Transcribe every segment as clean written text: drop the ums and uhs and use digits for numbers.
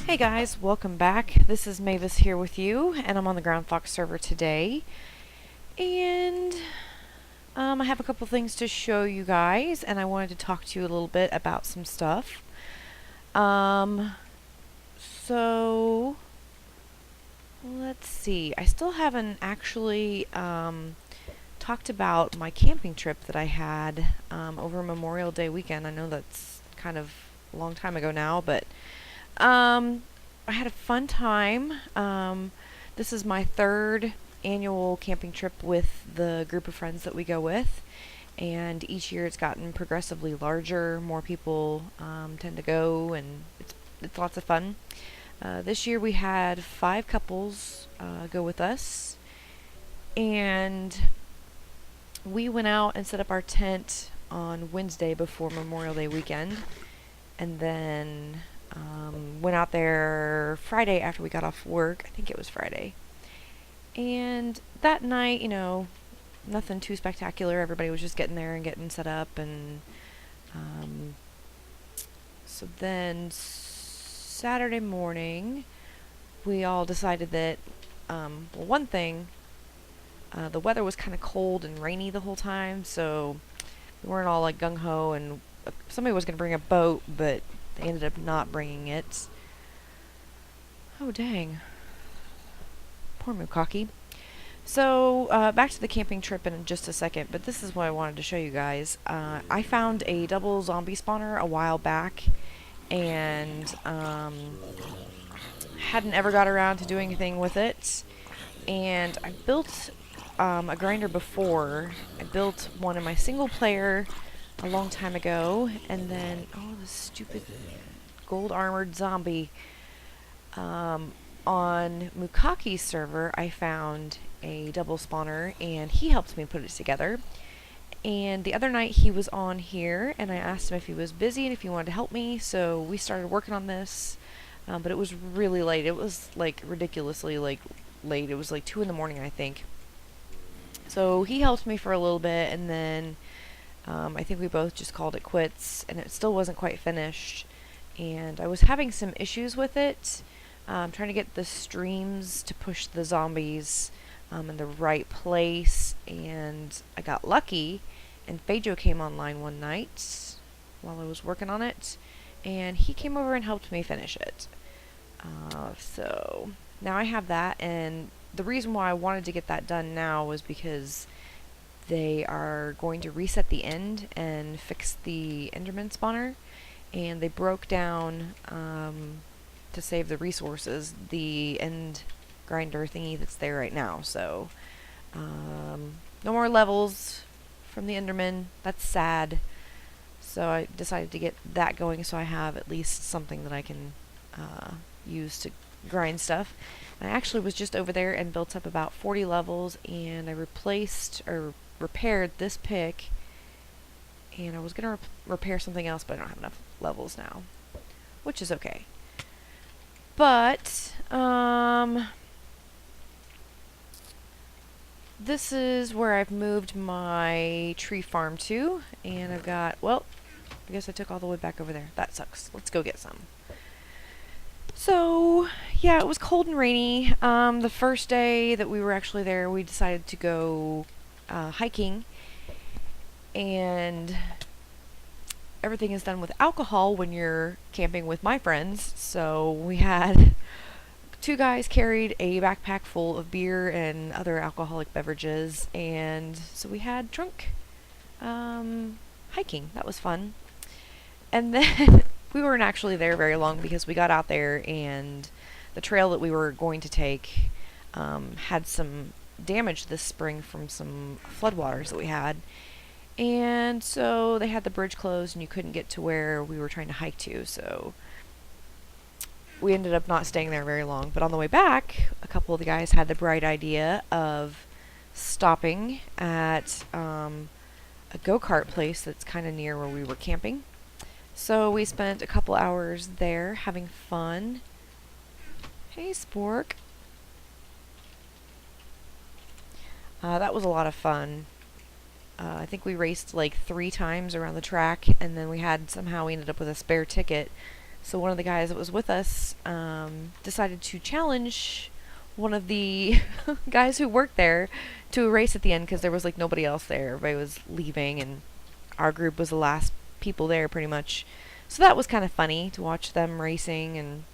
Hey guys, welcome back. This is Mavis here with you, and I'm on the Groundfox server today. And I have a couple things to show you guys, and I wanted to talk to you a little bit about some stuff. So let's see. I still haven't actually talked about my camping trip that I had over Memorial Day weekend. I know that's kind of a long time ago now, but I had a fun time. This is my third annual camping trip with the group of friends that we go with, and each year it's gotten progressively larger. More people tend to go, and it's lots of fun. This year we had 5 couples go with us, and we went out and set up our tent on Wednesday before Memorial Day weekend, and then went out there Friday after we got off work. I think it was Friday. And that night, nothing too spectacular. Everybody was just getting there and getting set up. And so then Saturday morning, we all decided that, one thing, the weather was kind of cold and rainy the whole time. So we weren't all like gung-ho, and somebody was going to bring a boat, but they ended up not bringing it. Oh, dang. Poor Mukaki. So, back to the camping trip in just a second, but this is what I wanted to show you guys. I found a double zombie spawner a while back, and hadn't ever got around to doing anything with it. And I built a grinder before. I built one in my single player a long time ago, and then, oh, this stupid gold armored zombie. On Mukaki's server, I found a double spawner, and he helped me put it together. And the other night he was on here, and I asked him if he was busy and if he wanted to help me, so we started working on this. But it was really late. It was like ridiculously late. It was like 2 in the morning, I think. So he helped me for a little bit, and then I think we both just called it quits, and it still wasn't quite finished. And I was having some issues with it, trying to get the streams to push the zombies in the right place, and I got lucky, and Feijo came online one night while I was working on it, and he came over and helped me finish it. So now I have that, and the reason why I wanted to get that done now was because they are going to reset the end and fix the Enderman spawner, and they broke down, to save the resources, the end grinder thingy that's there right now. So no more levels from the Enderman. That's sad. So I decided to get that going, so I have at least something that I can use to grind stuff. I actually was just over there and built up about 40 levels, and I replaced or repaired this pick, and I was going to repair something else, but I don't have enough levels now, which is okay. But this is where I've moved my tree farm to, and I've got, well, I guess I took all the wood back over there. That sucks. Let's go get some. So, yeah, it was cold and rainy. The first day that we were actually there, we decided to go hiking, and everything is done with alcohol when you're camping with my friends. So we had 2 guys carried a backpack full of beer and other alcoholic beverages, and so we had drunk hiking. That was fun. And then we weren't actually there very long because we got out there, and the trail that we were going to take had some damage this spring from some floodwaters that we had. And so they had the bridge closed, and you couldn't get to where we were trying to hike to, so we ended up not staying there very long. But on the way back, a couple of the guys had the bright idea of stopping at a go-kart place that's kind of near where we were camping. So we spent a couple hours there having fun. Hey, Spork. That was a lot of fun. I think we raced like 3 times around the track, and then we ended up with a spare ticket. So one of the guys that was with us decided to challenge one of the guys who worked there to a race at the end because there was like nobody else there. Everybody was leaving, and our group was the last people there pretty much. So that was kind of funny to watch them racing and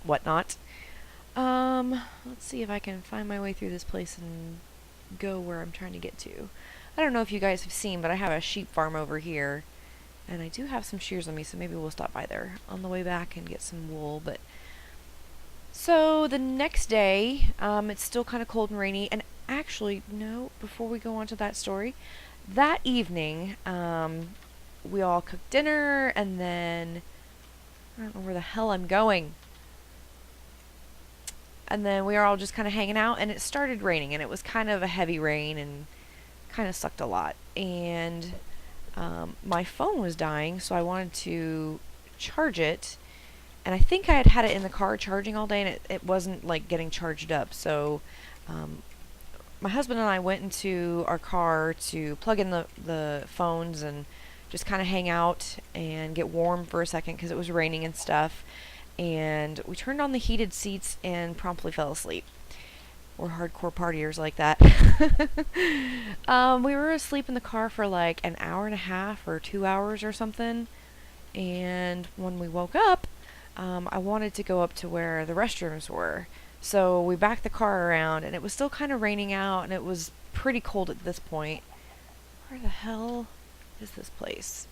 whatnot. Let's see if I can find my way through this place and go where I'm trying to get to. I don't know if you guys have seen, but I have a sheep farm over here, and I do have some shears on me, so maybe we'll stop by there on the way back and get some wool. But so the next day, it's still kind of cold and rainy, and actually, no, before we go on to that story, that evening, we all cooked dinner, and then I don't know where the hell I'm going. And then we were all just kind of hanging out, and it started raining, and it was kind of a heavy rain and kind of sucked a lot. And my phone was dying, so I wanted to charge it. And I think I had had it in the car charging all day, and it wasn't like getting charged up. So my husband and I went into our car to plug in the phones and just kind of hang out and get warm for a second because it was raining and stuff. And we turned on the heated seats and promptly fell asleep. We're hardcore partiers like that. We were asleep in the car for like an hour and a half or 2 hours or something. And when we woke up, I wanted to go up to where the restrooms were. So we backed the car around, and it was still kind of raining out, and it was pretty cold at this point. Where the hell is this place?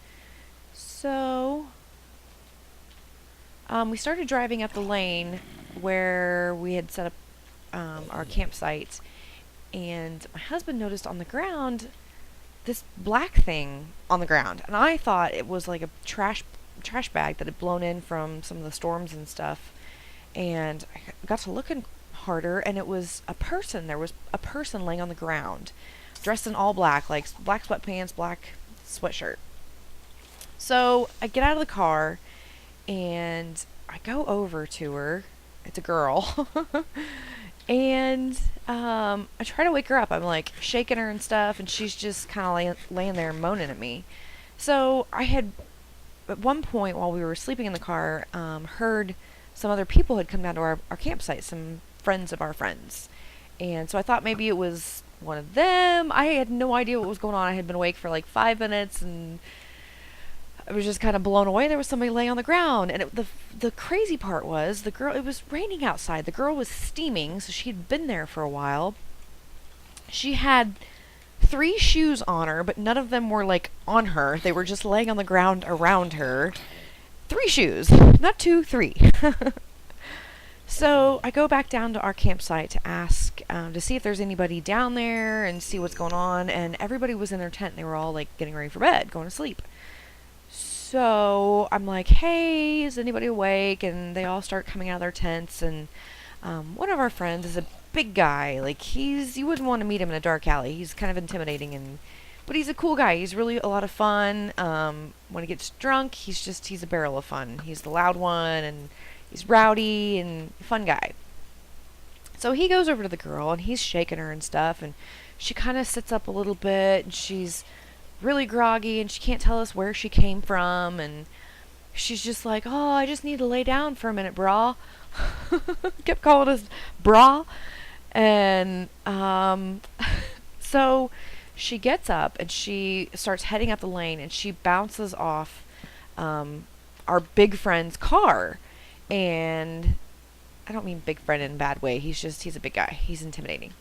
So we started driving up the lane where we had set up our campsite, and my husband noticed on the ground this black thing on the ground, and I thought it was like a trash bag that had blown in from some of the storms and stuff. And I got to looking harder, and it was a person. There was a person laying on the ground, dressed in all black, like black sweatpants, black sweatshirt. So I get out of the car, and I go over to her. It's a girl. And I try to wake her up. I'm like shaking her and stuff, and she's just kind of laying there moaning at me. So I had, at one point while we were sleeping in the car, heard some other people had come down to our campsite, some friends of our friends. And so I thought maybe it was one of them. I had no idea what was going on. I had been awake for like 5 minutes, and I was just kind of blown away. There was somebody laying on the ground. And the crazy part was, the girl, it was raining outside. The girl was steaming, so she had been there for a while. She had 3 shoes on her, but none of them were like on her. They were just laying on the ground around her. 3 shoes, not 2, 3. So I go back down to our campsite to ask, to see if there's anybody down there and see what's going on. And everybody was in their tent. They were all like getting ready for bed, going to sleep. So I'm like, hey, is anybody awake? And they all start coming out of their tents. And one of our friends is a big guy. Like, you wouldn't want to meet him in a dark alley. He's kind of intimidating, but he's a cool guy. He's really a lot of fun. When he gets drunk, he's a barrel of fun. He's the loud one, and he's rowdy and fun guy. So he goes over to the girl, and he's shaking her and stuff, and she kind of sits up a little bit, and she's really groggy, and she can't tell us where she came from, and she's just like, oh, I just need to lay down for a minute, brah. Kept calling us brah. And so she gets up, and she starts heading up the lane, and she bounces off our big friend's car. And I don't mean big friend in a bad way. He's a big guy. He's intimidating.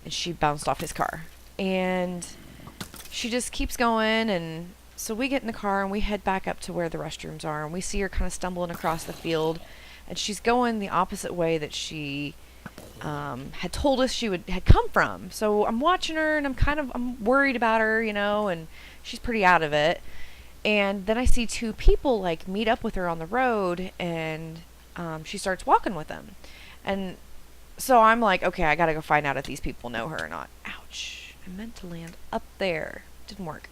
And she bounced off his car. And she just keeps going, and so we get in the car, and we head back up to where the restrooms are, and we see her kind of stumbling across the field, and she's going the opposite way that she had told us she had come from. So I'm watching her, and I'm worried about her, and she's pretty out of it. And then I see 2 people like meet up with her on the road, and she starts walking with them. And so I'm like, okay, I gotta go find out if these people know her or not. Ouch. I meant to land up there. Didn't work.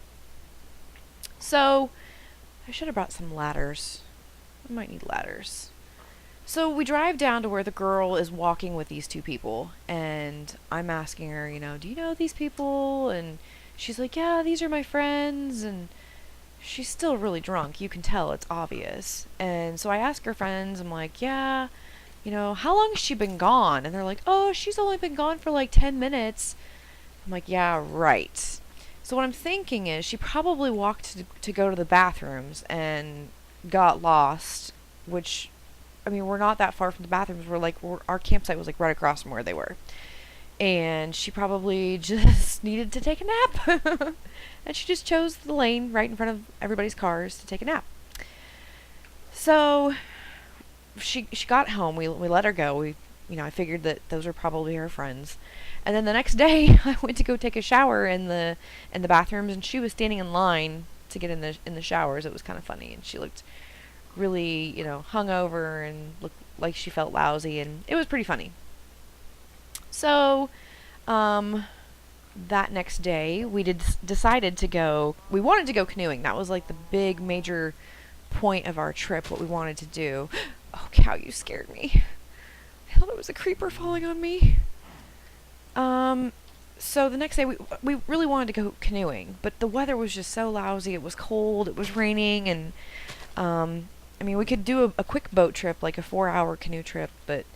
So I should have brought some ladders. I might need ladders. So we drive down to where the girl is walking with these 2 people, and I'm asking her, do you know these people? And she's like, yeah, these are my friends, and she's still really drunk. You can tell, it's obvious. And so I ask her friends, I'm like, yeah, how long has she been gone? And they're like, oh, she's only been gone for like 10 minutes. I'm like, yeah, right. So what I'm thinking is she probably walked to go to the bathrooms and got lost, which, I mean, we're not that far from the bathrooms. Our campsite was like right across from where they were. And she probably just needed to take a nap. And she just chose the lane right in front of everybody's cars to take a nap. So she got home. We let her go. I figured that those were probably her friends. And then the next day, I went to go take a shower in the bathrooms, and she was standing in line to get in the showers. It was kind of funny, and she looked really, hungover and looked like she felt lousy, and it was pretty funny. So, that next day, we decided to go. We wanted to go canoeing. That was like the big major point of our trip. What we wanted to do. Oh, cow! You scared me. I thought it was a creeper falling on me. So the next day we really wanted to go canoeing, but the weather was just so lousy. It was cold. It was raining, and I mean, we could do a quick boat trip, like a 4-hour canoe trip, but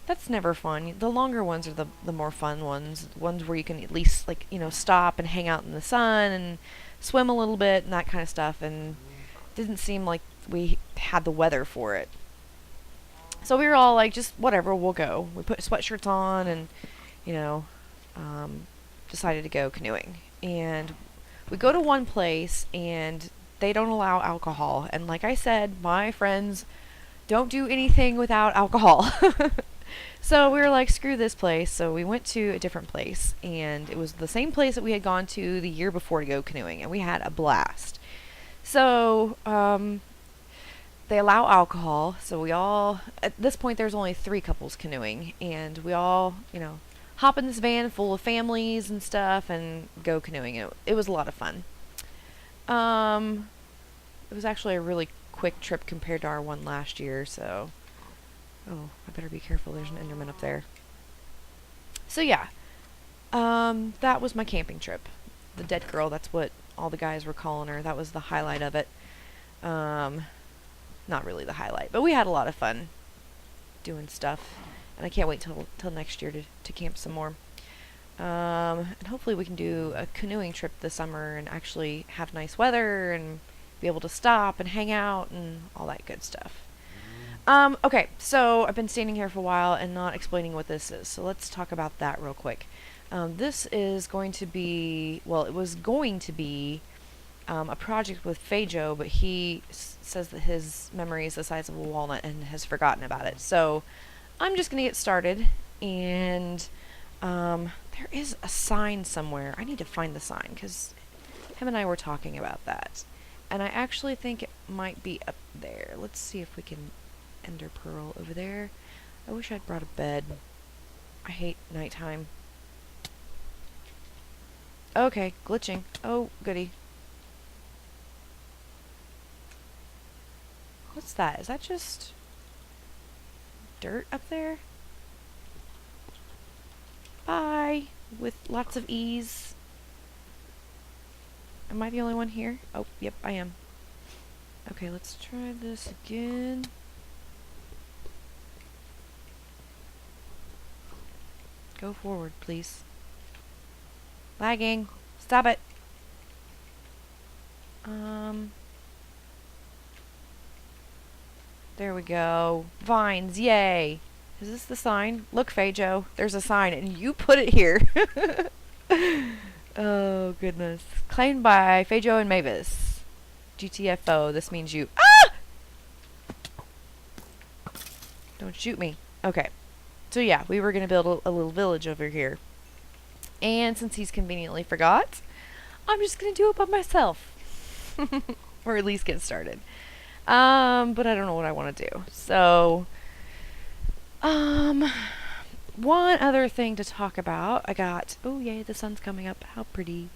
that's never fun. The longer ones are the more fun ones. Ones where you can at least stop and hang out in the sun and swim a little bit and that kind of stuff. And it didn't seem like we had the weather for it. So we were all like, just whatever, we'll go. We put sweatshirts on and, decided to go canoeing. And we go to one place and they don't allow alcohol. And like I said, my friends don't do anything without alcohol. So we were like, screw this place. So we went to a different place. And it was the same place that we had gone to the year before to go canoeing. And we had a blast. So, they allow alcohol, so we all, at this point there's only 3 couples canoeing, and we all, hop in this van full of families and stuff and go canoeing. It was a lot of fun. It was actually a really quick trip compared to our one last year, so, oh, I better be careful, there's an Enderman up there. So yeah, that was my camping trip. The dead girl, that's what all the guys were calling her. That was the highlight of it. Not really the highlight, but we had a lot of fun doing stuff, and I can't wait till next year to camp some more. And hopefully we can do a canoeing trip this summer and actually have nice weather and be able to stop and hang out and all that good stuff. Okay, so I've been standing here for a while and not explaining what this is, so let's talk about that real quick. This is going to be, well, it was going to be a project with Feijo, but he says that his memory is the size of a walnut and has forgotten about it. So I'm just going to get started, and there is a sign somewhere. I need to find the sign, because him and I were talking about that. And I actually think it might be up there. Let's see if we can ender pearl over there. I wish I'd brought a bed. I hate nighttime. Okay, glitching. Oh, goody. What's that? Is that just dirt up there? Bye! With lots of ease. Am I the only one here? Oh, yep, I am. Okay, let's try this again. Go forward, please. Lagging. Stop it. There we go. Vines, yay. Is this the sign? Look, Feijo, there's a sign, and you put it here. Oh, goodness. Claimed by Feijo and Mavis. GTFO, this means you. Ah! Don't shoot me. Okay. So yeah, we were going to build a little village over here. And since he's conveniently forgot, I'm just going to do it by myself. Or at least get started. But I don't know what I want to do. So, one other thing to talk about. I got, oh yay, the sun's coming up. How pretty.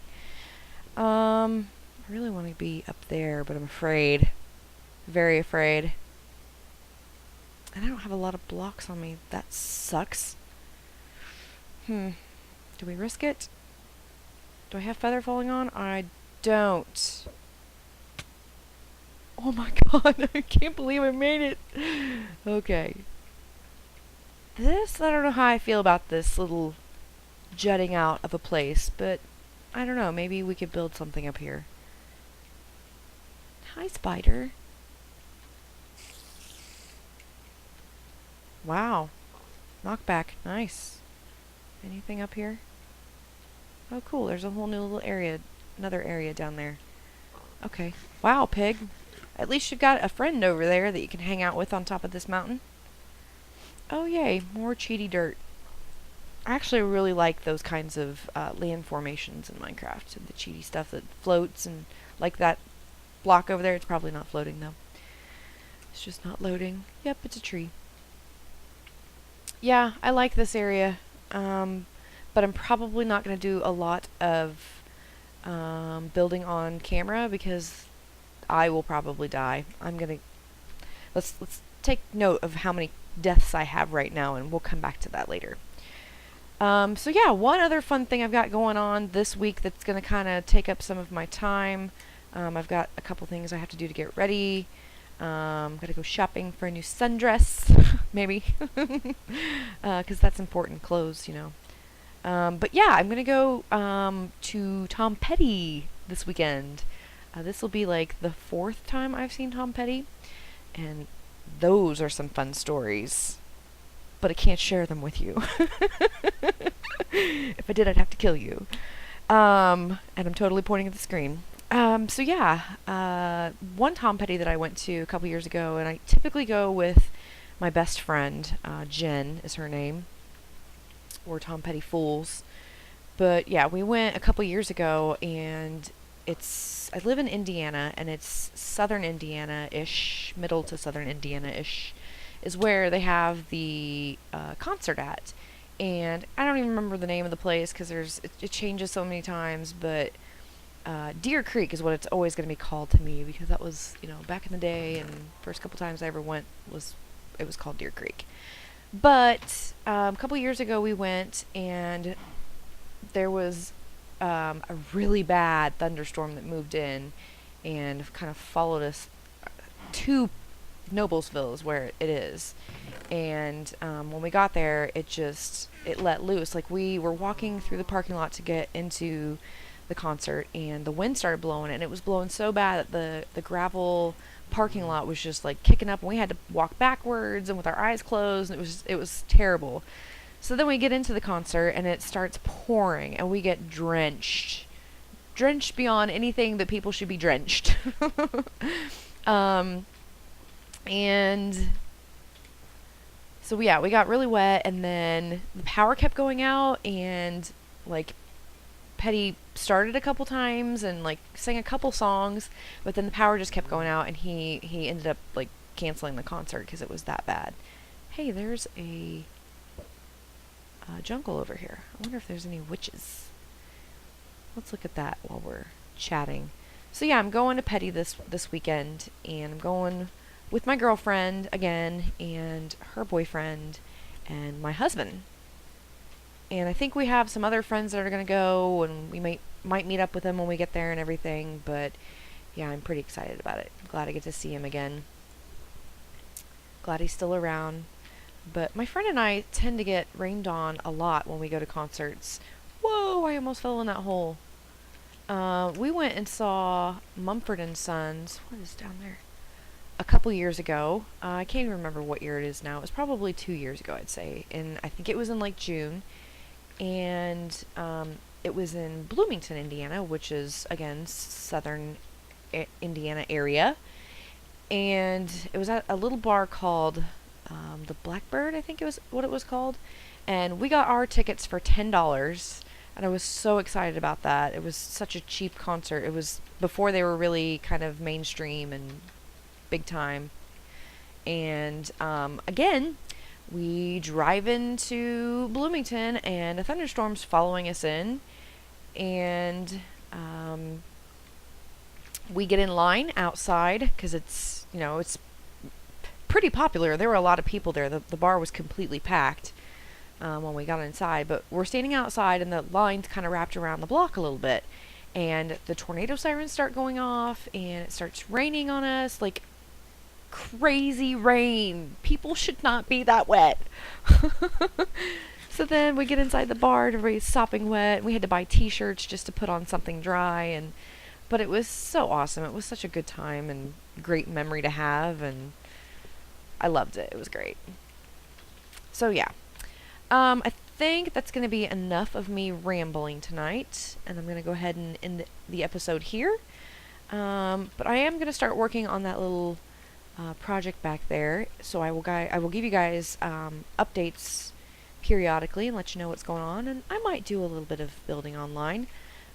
I really want to be up there, but I'm afraid. Very afraid. And I don't have a lot of blocks on me. That sucks. Do we risk it? Do I have feather falling on? I don't. Oh my god, I can't believe I made it. Okay. I don't know how I feel about this little jutting out of a place, but I don't know, maybe we could build something up here. Hi, spider. Wow. Knockback. Nice. Anything up here? Oh, cool. There's a whole new little area. Another area down there. Okay. Wow, pig. At least you've got a friend over there that you can hang out with on top of this mountain. Oh, yay. More cheaty dirt. I actually really like those kinds of land formations in Minecraft. The cheaty stuff that floats, and like that block over there. It's probably not floating, though. It's just not loading. Yep, it's a tree. Yeah, I like this area. But I'm probably not going to do a lot of building on camera because I will probably die. I'm going to... Let's take note of how many deaths I have right now, and we'll come back to that later. So yeah, one other fun thing I've got going on this week that's going to kind of take up some of my time. I've got a couple things I have to do to get ready. Gotta go shopping for a new sundress, maybe, because that's important, clothes, you know. But yeah, I'm gonna go to Tom Petty this weekend. This will be like the 4th time I've seen Tom Petty, and those are some fun stories. But I can't share them with you. If I did, I'd have to kill you. And I'm totally pointing at the screen. So yeah, one Tom Petty that I went to a couple years ago, and I typically go with my best friend, Jen is her name, or Tom Petty Fools. But yeah, we went a couple years ago, and I live in Indiana, and it's southern Indiana-ish, middle to southern Indiana-ish, is where they have the concert at. And I don't even remember the name of the place because it changes so many times, but Deer Creek is what it's always going to be called to me, because that was, back in the day, and first couple times I ever went it was called Deer Creek. But a couple years ago we went, and there was a really bad thunderstorm that moved in and kind of followed us to Noblesville is where it is. And when we got there, it let loose. Like, we were walking through the parking lot to get into the concert, and the wind started blowing, and it was blowing so bad that the gravel parking lot was just like kicking up, and we had to walk backwards and with our eyes closed, and it was terrible. So then we get into the concert, and it starts pouring, and we get drenched beyond anything that people should be drenched. And so yeah, we got really wet, and then the power kept going out, and like Petty started a couple times and like sang a couple songs, but then the power just kept going out, and he ended up like canceling the concert because it was that bad. Hey, there's a jungle over here. I wonder if there's any witches. Let's look at that while we're chatting. So yeah, I'm going to Petty this weekend, and I'm going with my girlfriend again, and her boyfriend, and my husband. And I think we have some other friends that are going to go, and we might meet up with them when we get there and everything. But yeah, I'm pretty excited about it. I'm glad I get to see him again. Glad he's still around. But my friend and I tend to get rained on a lot when we go to concerts. Whoa, I almost fell in that hole. We went and saw Mumford & Sons. What is down there? A couple years ago. I can't even remember what year it is now. It was probably 2 years ago, I'd say. And I think it was in like June. And it was in Bloomington, Indiana, which is, again, southern Indiana area. And it was at a little bar called the Blackbird, I think it was what it was called. And we got our tickets for $10. And I was so excited about that. It was such a cheap concert. It was before they were really kind of mainstream and big time. And again, we drive into Bloomington, and a thunderstorm's following us in, and we get in line outside because it's pretty popular. There were a lot of people there. The bar was completely packed. when we got inside. But we're standing outside, and the line's kind of wrapped around the block a little bit. And the tornado sirens start going off, and it starts raining on us, like crazy rain. People should not be that wet. So then we get inside the bar, and everybody's sopping wet. We had to buy t-shirts just to put on something dry, but it was so awesome. It was such a good time and great memory to have, and I loved it. It was great. So yeah. I think that's going to be enough of me rambling tonight, and I'm going to go ahead and end the episode here. But I am going to start working on that little project back there, so I will give you guys updates periodically and let you know what's going on, and I might do a little bit of building online,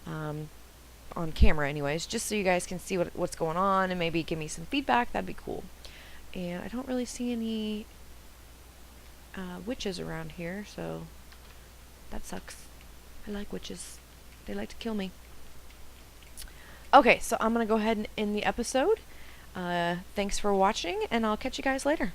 on camera anyways, just so you guys can see what's going on and maybe give me some feedback. That'd be cool. And I don't really see any witches around here, so that sucks. I like witches. They like to kill me. Okay, so I'm going to go ahead and end the episode. Thanks for watching, and I'll catch you guys later.